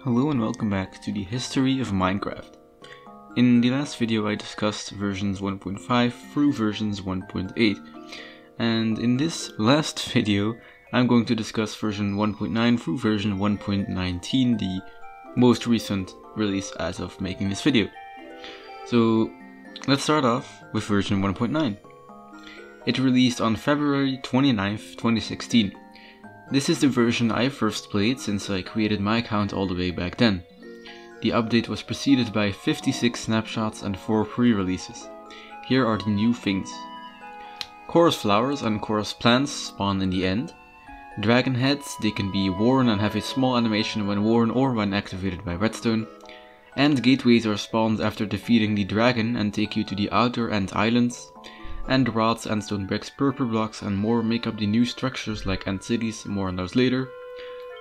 Hello and welcome back to the history of Minecraft. In the last video I discussed versions 1.5 through versions 1.8, and in this last video I'm going to discuss version 1.9 through version 1.19, the most recent release as of making this video. So let's start off with version 1.9. It released on February 29th, 2016. This is the version I first played since I created my account all the way back then. The update was preceded by 56 snapshots and 4 pre-releases. Here are the new things. Chorus flowers and chorus plants spawn in the end. Dragon heads, they can be worn and have a small animation when worn or when activated by redstone. And gateways are spawned after defeating the dragon and take you to the outer end islands. And rods and stone bricks, purple blocks and more make up the new structures like end cities, more on those later.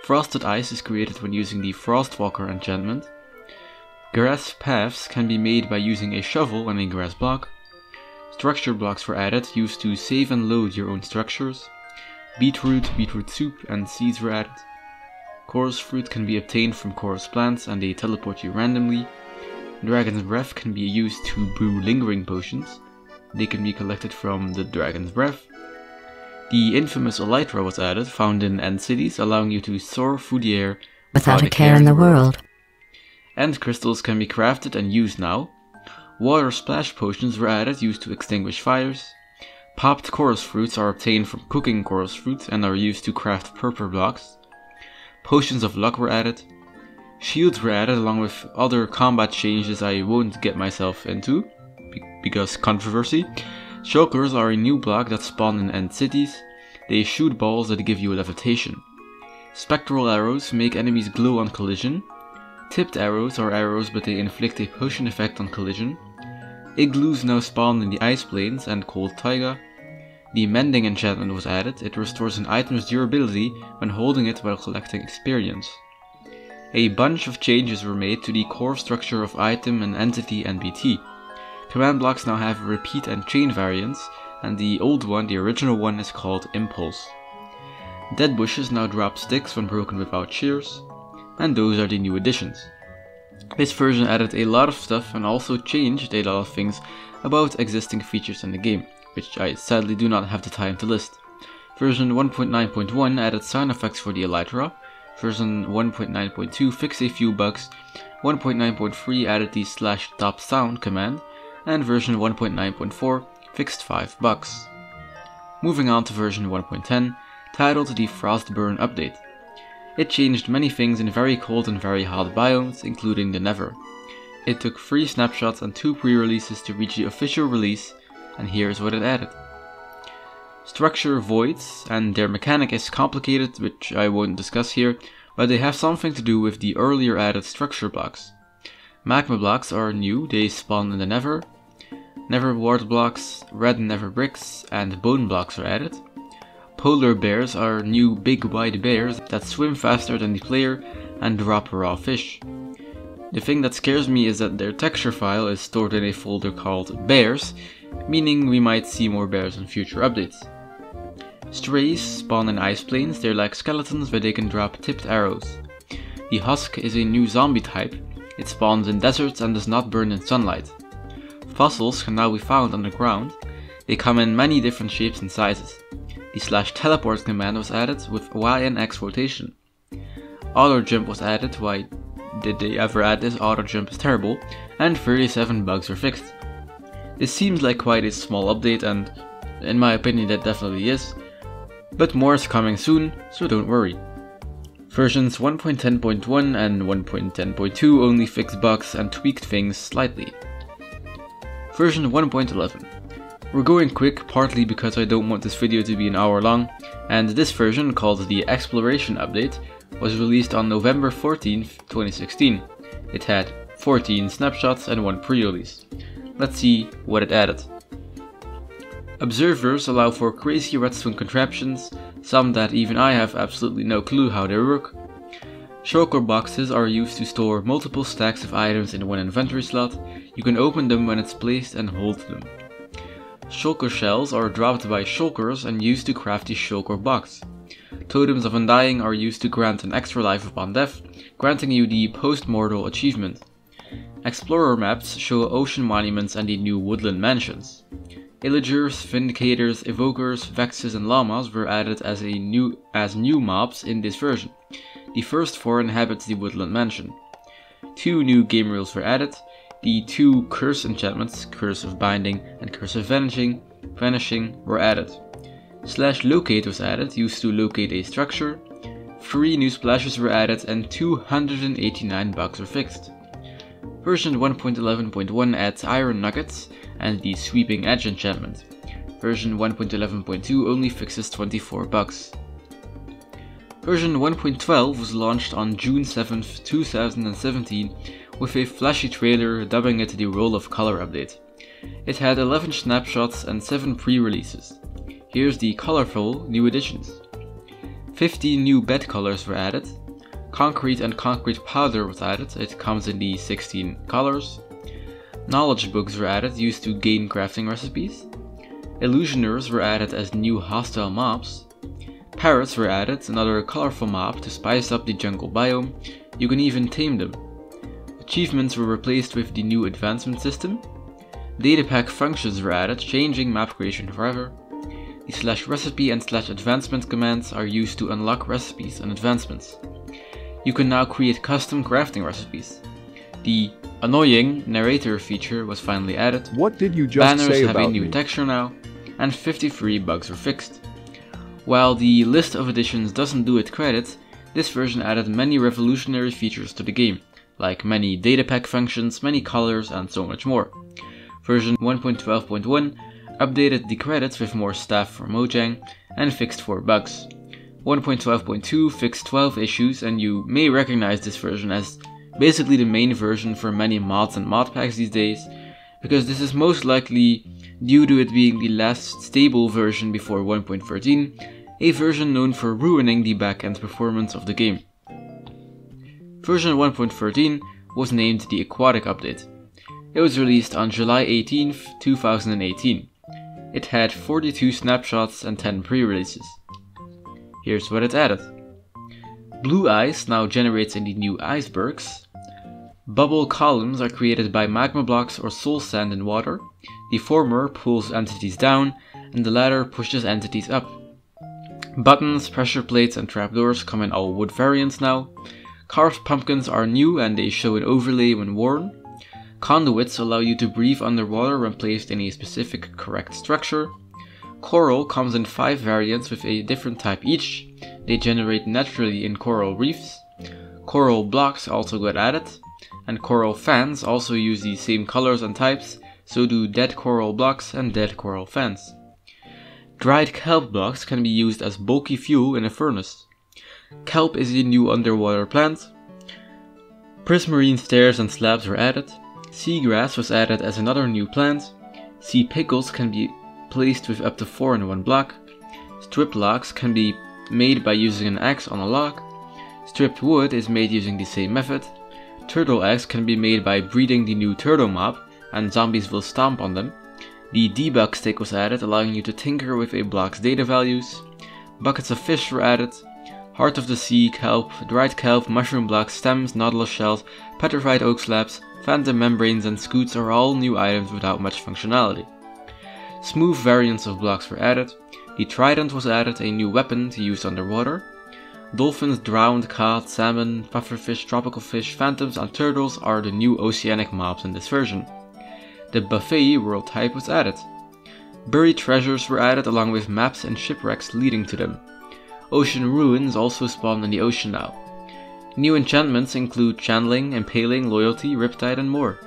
Frosted ice is created when using the Frostwalker enchantment. Grass paths can be made by using a shovel and a grass block. Structure blocks were added, used to save and load your own structures. Beetroot soup and seeds were added. Chorus fruit can be obtained from chorus plants and they teleport you randomly. Dragon's breath can be used to brew lingering potions. They can be collected from the dragon's breath. The infamous elytra was added, found in end cities, allowing you to soar through the air without a care in the world. End crystals can be crafted and used now. Water splash potions were added, used to extinguish fires. Popped chorus fruits are obtained from cooking chorus fruit and are used to craft purple blocks. Potions of luck were added. Shields were added along with other combat changes I won't get myself into, because controversy. Shulkers are a new block that spawn in end cities. They shoot balls that give you levitation. Spectral arrows make enemies glow on collision. Tipped arrows are arrows but they inflict a potion effect on collision. Igloos now spawn in the ice plains and cold taiga. The mending enchantment was added. It restores an item's durability when holding it while collecting experience. A bunch of changes were made to the core structure of item and entity and BT. Command blocks now have repeat and chain variants, and the old one, the original one, is called Impulse. Dead bushes now drop sticks when broken without shears, and those are the new additions. This version added a lot of stuff and also changed a lot of things about existing features in the game, which I sadly do not have the time to list. Version 1.9.1 added sound effects for the elytra. Version 1.9.2 fixed a few bugs. 1.9.3 added the /top sound command. And version 1.9.4 fixed 5 bugs. Moving on to version 1.10, titled the Frostburn Update. It changed many things in very cold and very hot biomes, including the Nether. It took 3 snapshots and 2 pre-releases to reach the official release, and here's what it added. Structure voids, and their mechanic is complicated, which I won't discuss here, but they have something to do with the earlier added structure blocks. Magma blocks are new, they spawn in the Nether. Nether ward blocks, red nether bricks, and bone blocks are added. Polar bears are new big wide bears that swim faster than the player and drop raw fish. The thing that scares me is that their texture file is stored in a folder called bears, meaning we might see more bears in future updates. Strays spawn in ice plains, they're like skeletons but they can drop tipped arrows. The husk is a new zombie type. It spawns in deserts and does not burn in sunlight. Fossils can now be found underground. They come in many different shapes and sizes. The /teleport command was added with Y and X rotation. Auto jump was added. Why did they ever add this? Auto jump is terrible. And 37 bugs were fixed. This seems like quite a small update, and in my opinion that definitely is. But more is coming soon, so don't worry. Versions 1.10.1 and 1.10.2 only fixed bugs and tweaked things slightly. Version 1.11. We're going quick, partly because I don't want this video to be an hour long, and this version, called the Exploration Update, was released on November 14th, 2016. It had 14 snapshots and 1 pre-release. Let's see what it added. Observers allow for crazy redstone contraptions, some that even I have absolutely no clue how they work. Shulker boxes are used to store multiple stacks of items in one inventory slot. You can open them when it's placed and hold them. Shulker shells are dropped by shulkers and used to craft the shulker box. Totems of Undying are used to grant an extra life upon death, granting you the post-mortal achievement. Explorer maps show ocean monuments and the new woodland mansions. Illagers, Vindicators, Evokers, Vexes and Llamas were added as new mobs in this version. The first 4 inhabit the woodland mansion. 2 new game rules were added. The 2 curse enchantments, Curse of Binding and Curse of Vanishing, were added. /locate was added, used to locate a structure. 3 new splashes were added and 289 bugs were fixed. Version 1.11.1 adds iron nuggets and the sweeping edge enchantment. Version 1.11.2 only fixes 24 bugs. Version 1.12 was launched on June 7, 2017 with a flashy trailer dubbing it the Roll of Color update. It had 11 snapshots and 7 pre-releases. Here's the colorful new additions. 15 new bed colors were added. Concrete and concrete powder was added, it comes in the 16 colors. Knowledge books were added, used to gain crafting recipes. Illusioners were added as new hostile mobs. Parrots were added, another colorful mob to spice up the jungle biome. You can even tame them. Achievements were replaced with the new advancement system. Data pack functions were added, changing map creation forever. The /recipe and /advancement commands are used to unlock recipes and advancements. You can now create custom crafting recipes. The annoying narrator feature was finally added. What did you just Banners say have about a new me? texture now, and 53 bugs were fixed. While the list of additions doesn't do it credit, this version added many revolutionary features to the game, like many data pack functions, many colors, and so much more. Version 1.12.1 updated the credits with more staff for Mojang and fixed 4 bugs. 1.12.2 fixed 12 issues, and you may recognize this version as basically the main version for many mods and mod packs these days, because this is most likely due to it being the last stable version before 1.13, a version known for ruining the back-end performance of the game. Version 1.13 was named the Aquatic Update. It was released on July 18, 2018. It had 42 snapshots and 10 pre-releases. Here's what it added. Blue ice now generates in the new icebergs. Bubble columns are created by magma blocks or soul sand in water. The former pulls entities down, and the latter pushes entities up. Buttons, pressure plates, and trapdoors come in all wood variants now. Carved pumpkins are new and they show an overlay when worn. Conduits allow you to breathe underwater when placed in a specific correct structure. Coral comes in 5 variants with a different type each. They generate naturally in coral reefs. Coral blocks also got added, and coral fans also use the same colors and types, so do dead coral blocks and dead coral fans. Dried kelp blocks can be used as bulky fuel in a furnace. Kelp is a new underwater plant. Prismarine stairs and slabs were added. Seagrass was added as another new plant. Sea pickles can be placed with up to 4 in one block. Strip logs can be made by using an axe on a log. Stripped wood is made using the same method. Turtle eggs can be made by breeding the new turtle mob, and zombies will stomp on them. The debug stick was added, allowing you to tinker with a block's data values. Buckets of fish were added. Heart of the sea, kelp, dried kelp, mushroom blocks, stems, nautilus shells, petrified oak slabs, phantom membranes and scoots are all new items without much functionality. Smooth variants of blocks were added. The trident was added, a new weapon to use underwater. Dolphins, drowned, cod, salmon, pufferfish, tropical fish, phantoms and turtles are the new oceanic mobs in this version. The buffet world type was added. Buried treasures were added along with maps and shipwrecks leading to them. Ocean ruins also spawn in the ocean now. New enchantments include channeling, impaling, loyalty, riptide and more.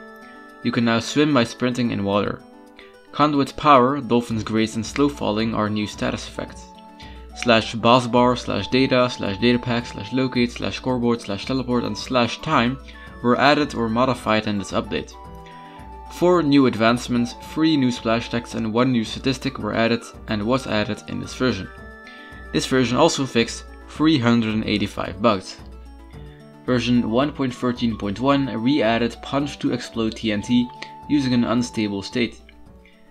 You can now swim by sprinting in water. Conduit power, dolphins grace and slow falling are new status effects. /boss bar, /data, /data pack, /locate, /scoreboard, /teleport and /time were added or modified in this update. 4 new advancements, 3 new splash texts and 1 new statistic were added and was added in this version. This version also fixed 385 bugs. Version 1.13.1 re-added punch to explode TNT using an unstable state.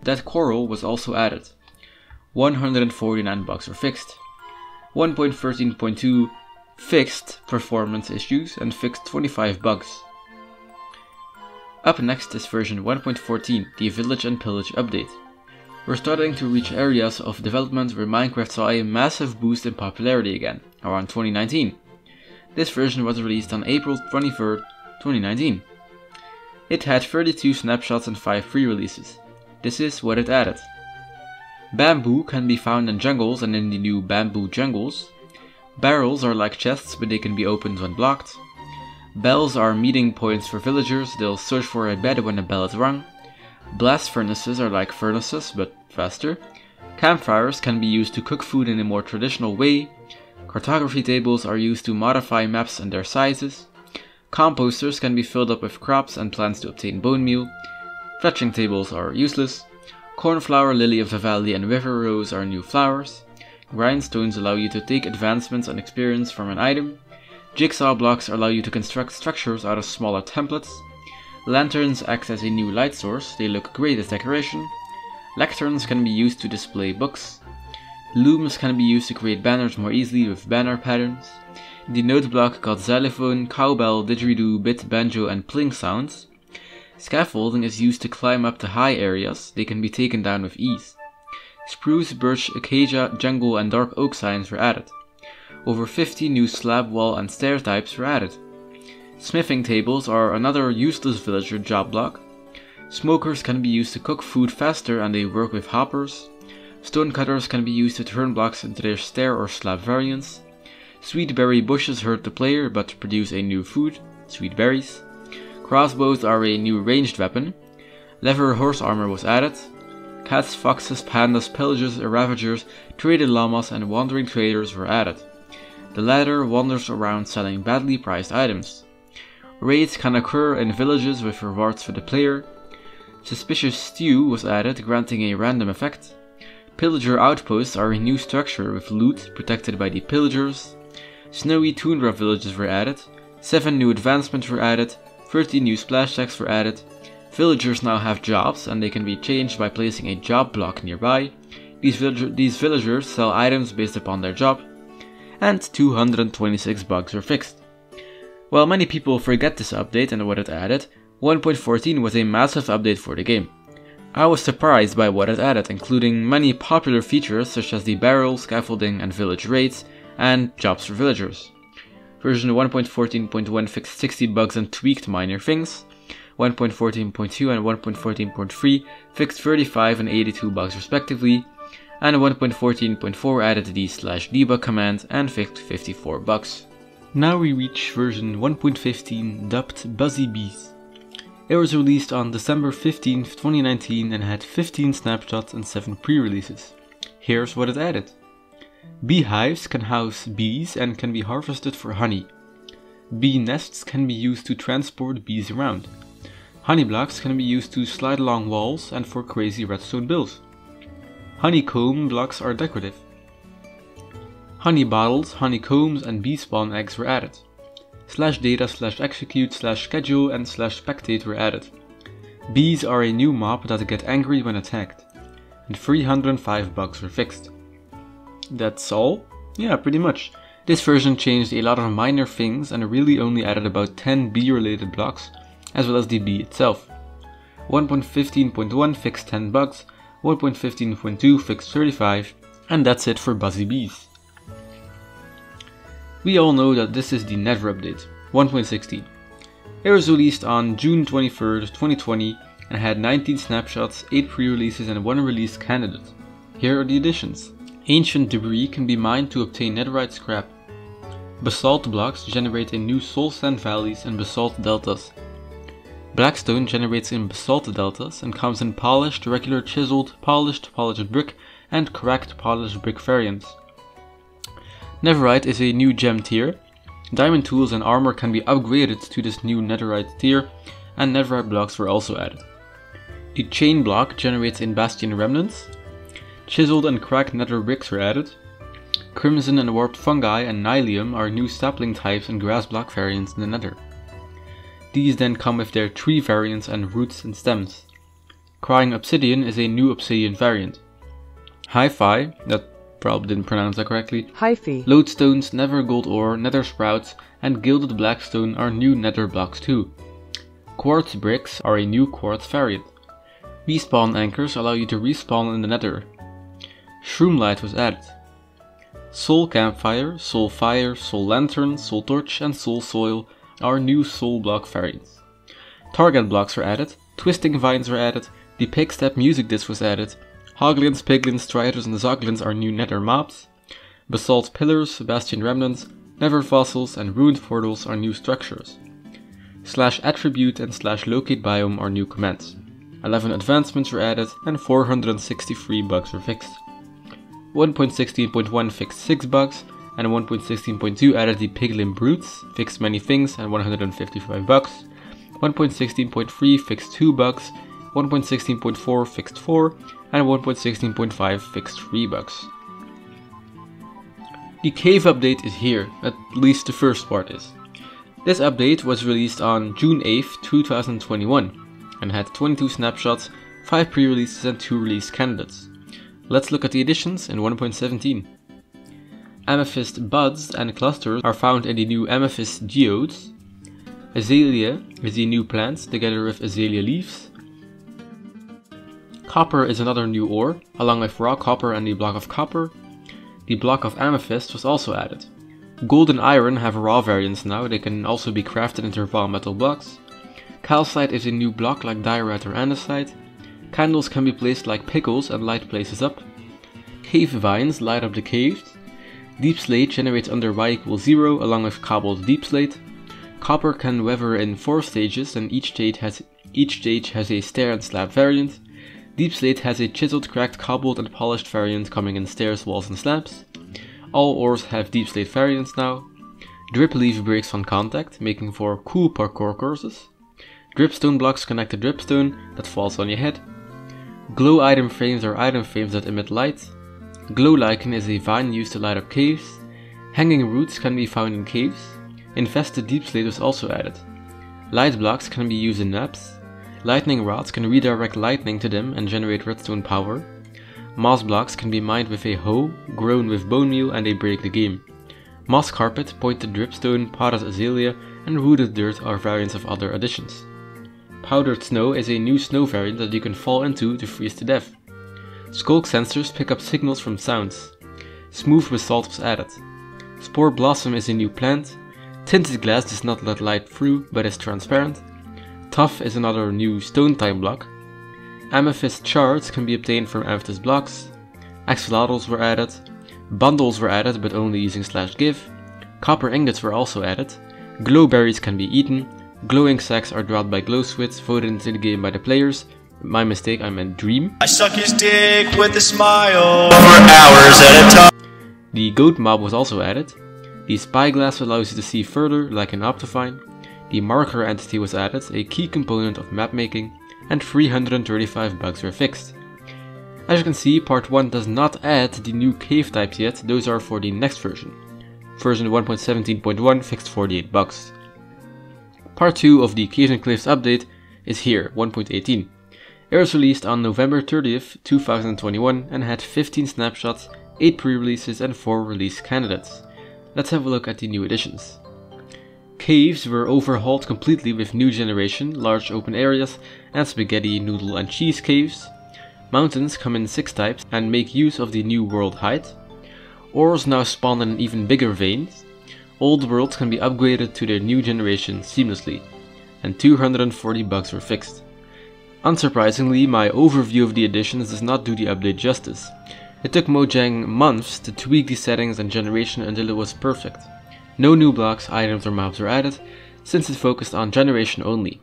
That coral was also added. 149 bugs were fixed. 1.13.2 fixed performance issues and fixed 25 bugs. Up next is version 1.14, the Village and Pillage update. We're starting to reach areas of development where Minecraft saw a massive boost in popularity again, around 2019. This version was released on April 23rd, 2019. It had 32 snapshots and 5 pre-releases. This is what it added. Bamboo can be found in jungles and in the new bamboo jungles. Barrels are like chests, but they can be opened when blocked. Bells are meeting points for villagers, they'll search for a bed when a bell is rung. Blast furnaces are like furnaces, but faster. Campfires can be used to cook food in a more traditional way. Cartography tables are used to modify maps and their sizes. Composters can be filled up with crops and plants to obtain bone meal. Fetching tables are useless. Cornflower, lily of the valley and river rose are new flowers. Grindstones allow you to take advancements and experience from an item. Jigsaw blocks allow you to construct structures out of smaller templates. Lanterns act as a new light source, they look great as decoration. Lecterns can be used to display books. Looms can be used to create banners more easily with banner patterns. The note block got xylophone, cowbell, didgeridoo, bit, banjo and pling sounds. Scaffolding is used to climb up to high areas, they can be taken down with ease. Spruce, birch, acacia, jungle and dark oak signs were added. Over 50 new slab wall and stair types were added. Smithing tables are another useless villager job block. Smokers can be used to cook food faster and they work with hoppers. Stone cutters can be used to turn blocks into their stair or slab variants. Sweet berry bushes hurt the player but produce a new food, sweet berries. Crossbows are a new ranged weapon. Leather horse armor was added. Cats, foxes, pandas, pillagers, ravagers, traded llamas and wandering traders were added. The latter wanders around selling badly priced items. Raids can occur in villages with rewards for the player. Suspicious stew was added, granting a random effect. Pillager outposts are a new structure with loot protected by the pillagers. Snowy tundra villages were added. 7 new advancements were added. 30 new splash decks were added. Villagers now have jobs and they can be changed by placing a job block nearby. These villagers sell items based upon their job. And 226 bugs were fixed. While many people forget this update and what it added, 1.14 was a massive update for the game. I was surprised by what it added, including many popular features such as the barrel, scaffolding and village raids, and jobs for villagers. Version 1.14.1 fixed 60 bugs and tweaked minor things. 1.14.2 and 1.14.3 fixed 35 and 82 bugs respectively, and 1.14.4 added the /debug command and fixed 54 bugs. Now we reach version 1.15 dubbed Buzzy Bees. It was released on December 15th, 2019 and had 15 snapshots and 7 pre-releases. Here's what it added. Beehives can house bees and can be harvested for honey. Bee nests can be used to transport bees around. Honey blocks can be used to slide along walls and for crazy redstone builds. Honeycomb blocks are decorative. Honey bottles, honeycombs and bee spawn eggs were added. /data /execute /schedule and /spectate were added. Bees are a new mob that get angry when attacked. And 305 bugs were fixed. That's all? Yeah, pretty much. This version changed a lot of minor things and really only added about 10 bee related blocks, as well as the bee itself. 1.15.1 fixed 10 bugs, 1.15.2 fixed 35, and that's it for Buzzy Bees. We all know that this is the Nether update, 1.16. It was released on June 23rd, 2020 and had 19 snapshots, 8 pre-releases and 1 release candidate. Here are the additions. Ancient debris can be mined to obtain netherite scrap. Basalt blocks generate in new soul sand valleys and basalt deltas. Blackstone generates in basalt deltas and comes in polished, regular, chiseled, polished brick and cracked polished brick variants. Netherite is a new gem tier. Diamond tools and armor can be upgraded to this new netherite tier, and netherite blocks were also added. The chain block generates in bastion remnants. Chiseled and cracked nether bricks were added. Crimson and warped fungi and nylium are new sapling types and grass block variants in the nether. These then come with their tree variants and roots and stems. Crying obsidian is a new obsidian variant. Hi-fi, that probably didn't pronounce that correctly. Hyphy. Lodestones, nether gold ore, nether sprouts, and gilded blackstone are new nether blocks too. Quartz bricks are a new quartz variant. Respawn anchors allow you to respawn in the nether. Shroomlight was added. Soul campfire, soul fire, soul lantern, soul torch, and soul soil are new soul block variants. Target blocks were added, twisting vines were added, the Pigstep music disc was added, hoglins, piglins, striders, and zoglins are new nether mobs. Basalt pillars, bastion remnants, nether fossils, and ruined portals are new structures. /attribute and /locate biome are new commands. 11 advancements were added and 463 bugs were fixed. 1.16.1 fixed 6 bugs, and 1.16.2 added the piglin brutes, fixed many things and 155 bugs. 1.16.3 fixed 2 bugs, 1.16.4 fixed 4, and 1.16.5 fixed 3 bugs. The cave update is here, at least the first part is. This update was released on June 8th, 2021, and had 22 snapshots, 5 pre-releases and 2 release candidates. Let's look at the additions in 1.17. Amethyst buds and clusters are found in the new amethyst geodes. Azalea is a new plant together with azalea leaves. Copper is another new ore, along with raw copper and the block of copper. The block of amethyst was also added. Gold and iron have raw variants now, they can also be crafted into raw metal blocks. Calcite is a new block like diorite or andesite. Candles can be placed like pickles and light places up. Cave vines light up the caves. Deep slate generates under y = 0 along with cobbled deep slate. Copper can weather in 4 stages and each stage has a stair and slab variant. Deep slate has a chiseled, cracked, cobbled and polished variant coming in stairs, walls and slabs. All ores have deep slate variants now. Drip leaf breaks on contact, making for cool parkour courses. Dripstone blocks connect to dripstone that falls on your head. Glow item frames are item frames that emit light. Glow lichen is a vine used to light up caves. Hanging roots can be found in caves. Infested deep slate was also added. Light blocks can be used in maps. Lightning rods can redirect lightning to them and generate redstone power. Moss blocks can be mined with a hoe, grown with bone meal, and they break the game. Moss carpet, pointed dripstone, potted azalea, and rooted dirt are variants of other additions. Powdered snow is a new snow variant that you can fall into to freeze to death. Skulk sensors pick up signals from sounds. Smooth basalt was added. Spore blossom is a new plant. Tinted glass does not let light through, but is transparent. Tough is another new stone time block. Amethyst shards can be obtained from amethyst blocks. Axolotls were added. Bundles were added, but only using /give. Copper ingots were also added. Glowberries can be eaten. Glowing sacks are dropped by glow squids voted into the game by the players. My mistake, I meant dream. I suck his dick with a smile for hours at a time. The goat mob was also added. The spyglass allows you to see further, like an Optifine. The marker entity was added, a key component of map making, and 335 bugs were fixed. As you can see, part 1 does not add the new cave types yet, those are for the next version. Version 1.17.1 fixed 48 bugs. Part 2 of the Caves and Cliffs update is here, 1.18. It was released on November 30th, 2021 and had 15 snapshots, 8 pre-releases and 4 release candidates. Let's have a look at the new additions. Caves were overhauled completely with new generation, large open areas, and spaghetti, noodle and cheese caves. Mountains come in 6 types and make use of the new world height. Ores now spawn in even bigger veins. Old worlds can be upgraded to their new generation seamlessly. And 240 bugs were fixed. Unsurprisingly, my overview of the additions does not do the update justice. It took Mojang months to tweak the settings and generation until it was perfect. No new blocks, items or mobs were added, since it focused on generation only.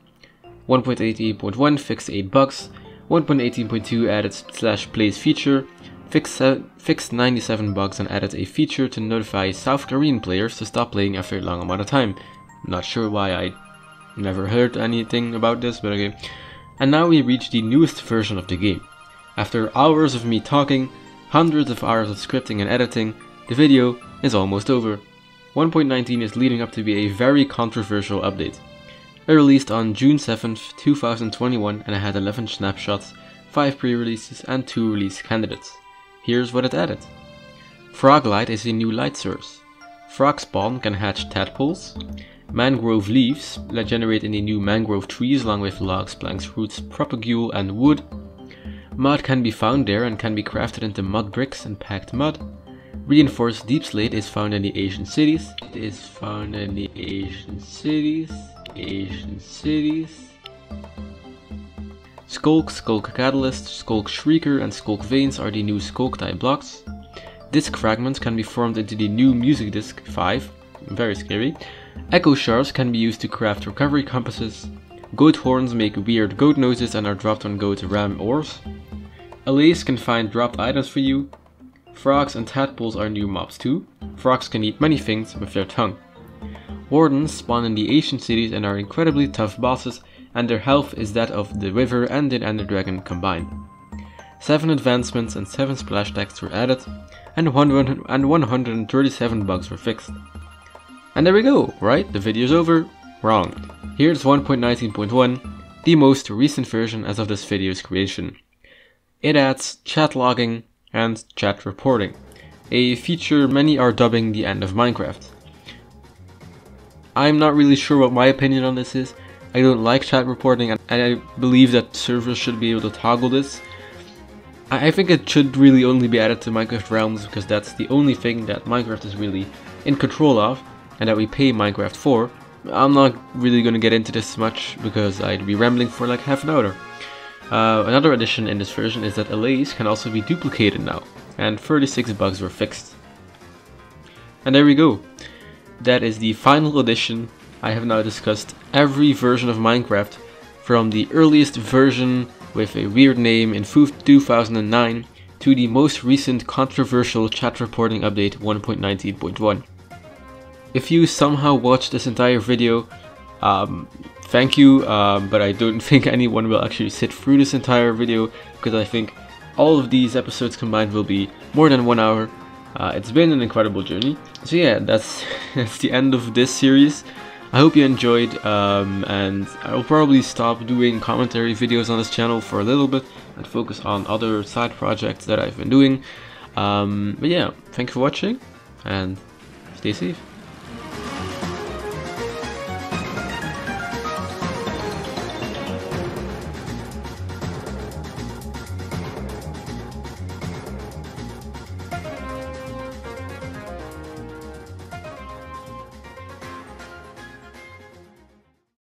1.18.1 fixed 8 bugs, 1.18.2 added /plays feature, fixed 97 bugs and added a feature to notify South Korean players to stop playing after a long amount of time. Not sure why, I never heard anything about this, but okay. And now we reach the newest version of the game. After hours of me talking, hundreds of hours of scripting and editing, the video is almost over. 1.19 is leading up to be a very controversial update. It released on June 7th, 2021 and it had 11 snapshots, 5 pre-releases and 2 release candidates. Here's what it added. Frog light is a new light source. Frog spawn can hatch tadpoles. Mangrove leaves generate in the new mangrove trees along with logs, planks, roots, propagule and wood. Mud can be found there and can be crafted into mud bricks and packed mud. Reinforced deep slate is found in the Asian cities. Skulk, Skulk Catalyst, Skulk Shrieker and Skulk Veins are the new Skulk type blocks. Disc fragments can be formed into the new Music Disc 5, very scary. Echo shards can be used to craft recovery compasses. Goat horns make weird goat noises and are dropped on goat ram ores. Allays can find dropped items for you. Frogs and tadpoles are new mobs too. Frogs can eat many things with their tongue. Wardens spawn in the Asian cities and are incredibly tough bosses, and their health is that of the River and the Ender Dragon combined. 7 advancements and 7 splash decks were added, and 137 bugs were fixed. And there we go, right? The video's over? Wrong. Here's 1.19.1, the most recent version as of this video's creation. It adds chat logging and chat reporting, a feature many are dubbing the end of Minecraft. I'm not really sure what my opinion on this is. I don't like chat reporting, and I believe that servers should be able to toggle this. I think it should really only be added to Minecraft Realms because that's the only thing that Minecraft is really in control of and that we pay Minecraft for. I'm not really going to get into this much because I'd be rambling for like half an hour. Another addition in this version is that allays can also be duplicated now, and 36 bugs were fixed. And there we go. That is the final edition. I have now discussed every version of Minecraft, from the earliest version with a weird name in 2009 to the most recent controversial chat reporting update 1.19.1. If you somehow watched this entire video, thank you, but I don't think anyone will actually sit through this entire video because I think all of these episodes combined will be more than 1 hour. It's been an incredible journey. So yeah, that's the end of this series. I hope you enjoyed, and I'll probably stop doing commentary videos on this channel for a little bit and focus on other side projects that I've been doing. But yeah, thank you for watching and stay safe.